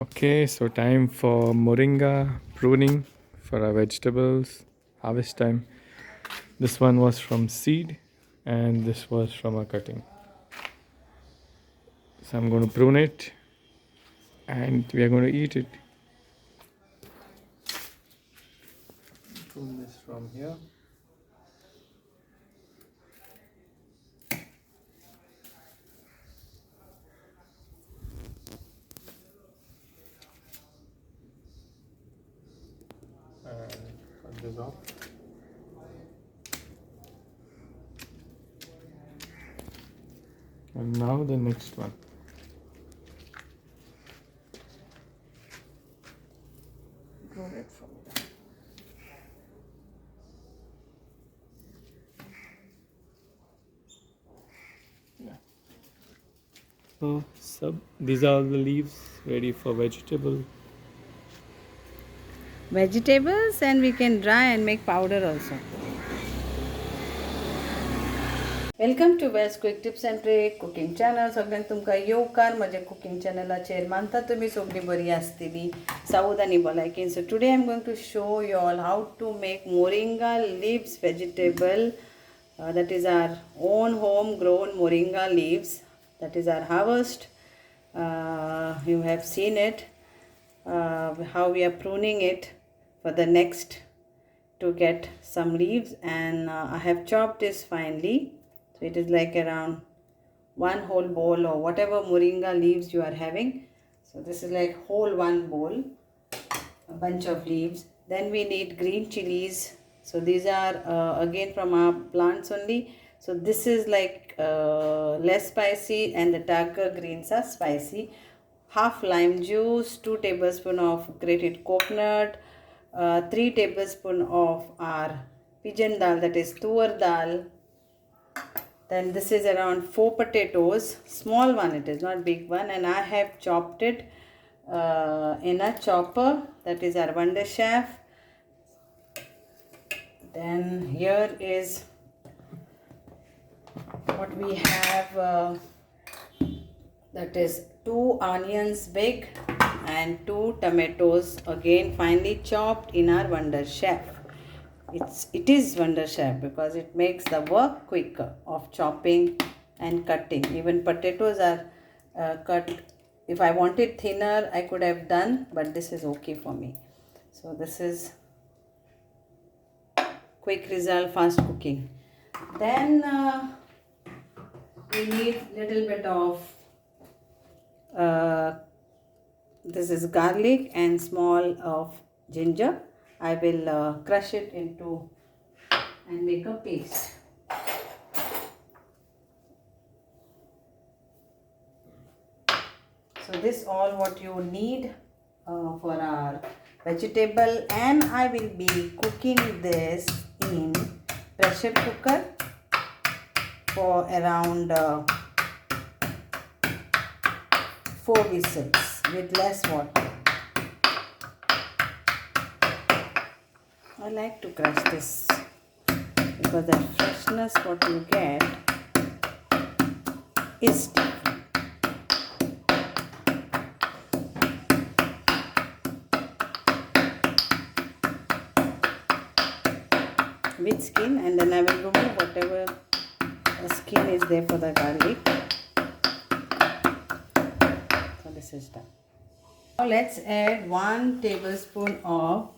Okay, so time for Moringa pruning for our vegetables. Harvest time. This one was from seed and this was from a cutting. So I'm going to prune it and we are going to eat it. Prune this from here. And cut this off. And now the next one. Prune it from here. So these are all the leaves ready for vegetables, and we can dry and make powder also. Welcome to best quick tips and trick cooking channel. सगळ्यांक तुमकां येवकार म्हज्या cooking चॅनलाचेर. मानता तुमी सगळीं बरी आसतली, सावध आनी भलायकेन. So today I am going to show you all how to make moringa leaves vegetable. That is our own home grown moringa leaves. That is our harvest. You have seen it, how we are pruning it for the next to get some leaves, and I have chopped this finely. So it is like around one whole bowl or whatever moringa leaves you are having. So this is like whole one bowl, a bunch of leaves. Then we need green chilies. So these are again from our plants only. So this is like less spicy and the darker greens are spicy. Half lime juice, 2 tablespoons of grated coconut, 3 tablespoons of our pigeon dal, that is Toor dal. Then this is around 4 potatoes, small one it is, not big one, and I have chopped it in a chopper, that is our Wonder Chef. Then here is what we have, that is 2 onions big and 2 tomatoes, again finely chopped in our Wonder Chef. It is Wonder Chef because it makes the work quicker of chopping and cutting. Even potatoes are cut. If I wanted thinner, I could have done, but this is okay for me. So this is quick result, fast cooking. Then we need little bit of this is garlic and small of ginger. I will crush it into and make a paste. So this all what you need for our vegetable, and I will be cooking this in pressure cooker for around 4 whistles with less water. I like to crush this because the freshness what you get is different. With skin, and then I will remove whatever the skin is there for the garlic. So this is done. Now let's add 1 tablespoon of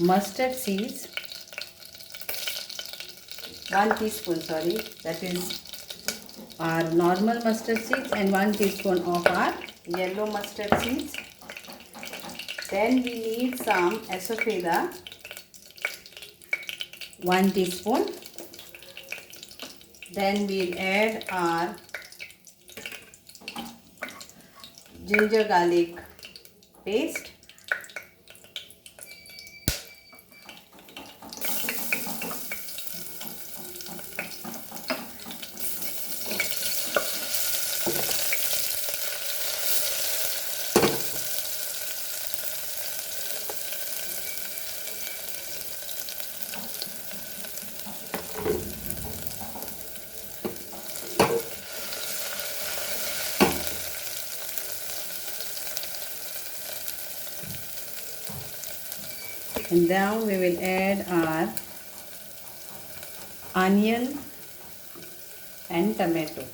mustard seeds, 1 teaspoon, sorry, that is our normal mustard seeds, and 1 teaspoon of our yellow mustard seeds. Then we need some Asafoetida, 1 teaspoon. Then we'll add our ginger garlic paste. And now we will add our onion and tomato.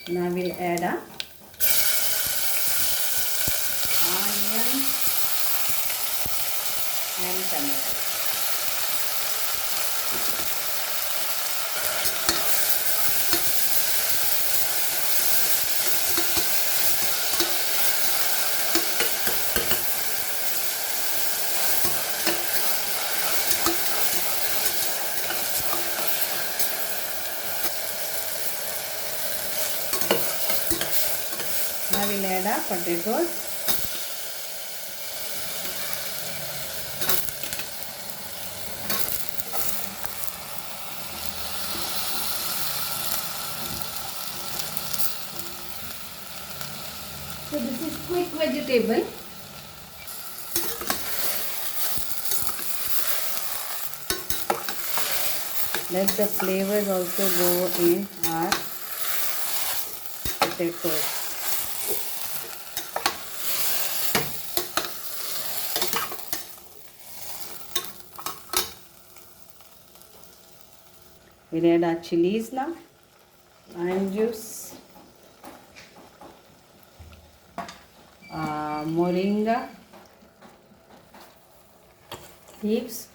Now we'll add a onion and tomato. Now we'll add our potatoes. So this is quick vegetable. Let the flavors also go in our potatoes. We'll add our chilies now. Lime juice. Moringa leaves.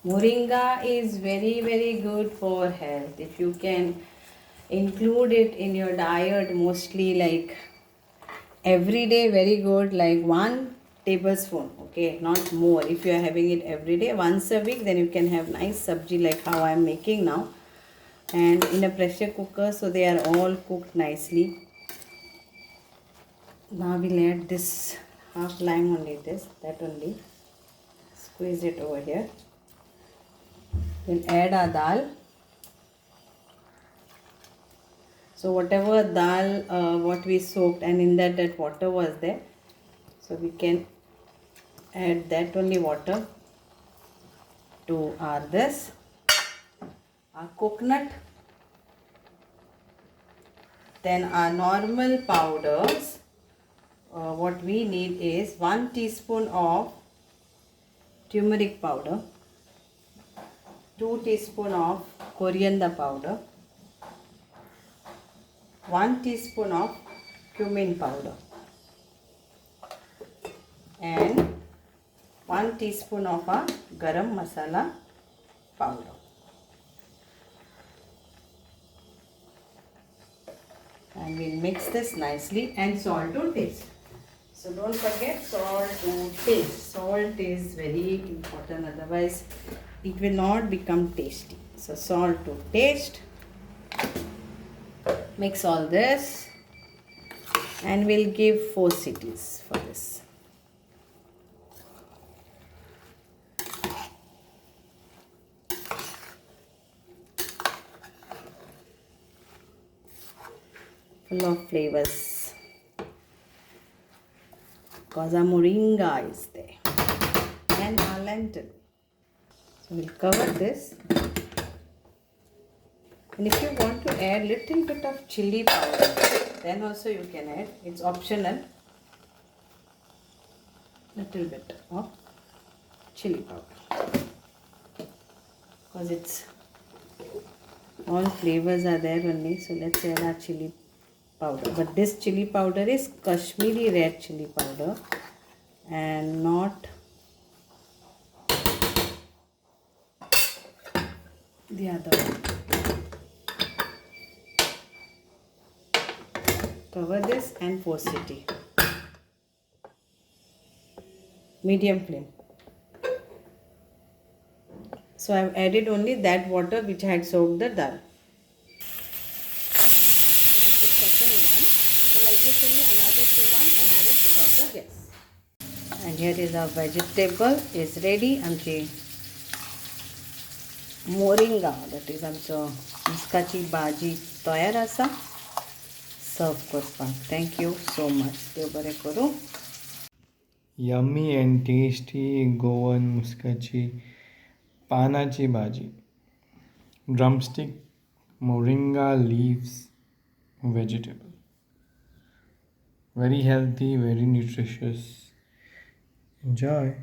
Moringa is very good for health. If you can include it in your diet, mostly like every day, very good, like 1 tablespoon, okay, not more. If you are having it every day, once a week, then you can have nice sabji like how I am making now, and in a pressure cooker, so they are all cooked nicely. Now we'll add this half lime only, that only, squeeze it over here. We'll add our dal. So whatever dal what we soaked, and in that water was there, so we can add that only water to our coconut, then our normal powders. What we need is 1 teaspoon of turmeric powder, 2 teaspoon of coriander powder, 1 teaspoon of cumin powder, and 1 teaspoon of our garam masala powder. And we'll mix this nicely, and salt to taste. So don't forget salt to taste. Salt is very important, otherwise it will not become tasty. So salt to taste. Mix all this, and we'll give 4 cities for this. Full of flavors. Because our moringa is there, and our lentil. So we'll cover this, and if you want to add little bit of chili powder, then also you can add. It's optional. Little bit of chili powder, because it's all flavors are there only. So let's add our chili powder, but this chili powder is Kashmiri red chili powder and not the other one. Cover this and pour it. Medium flame. So I have added only that water which I had soaked the dal. And here is our vegetable is ready. आमची moringa, that is आमचं मुस्काची भाजी तयार आसा. सर्व करपाक. Thank you so much. देव बरें करूं. Yummy and tasty Goan Mashinga Pananchi Bhaji. Drumstick Moringa leaves vegetable. Very healthy, very nutritious. Enjoy.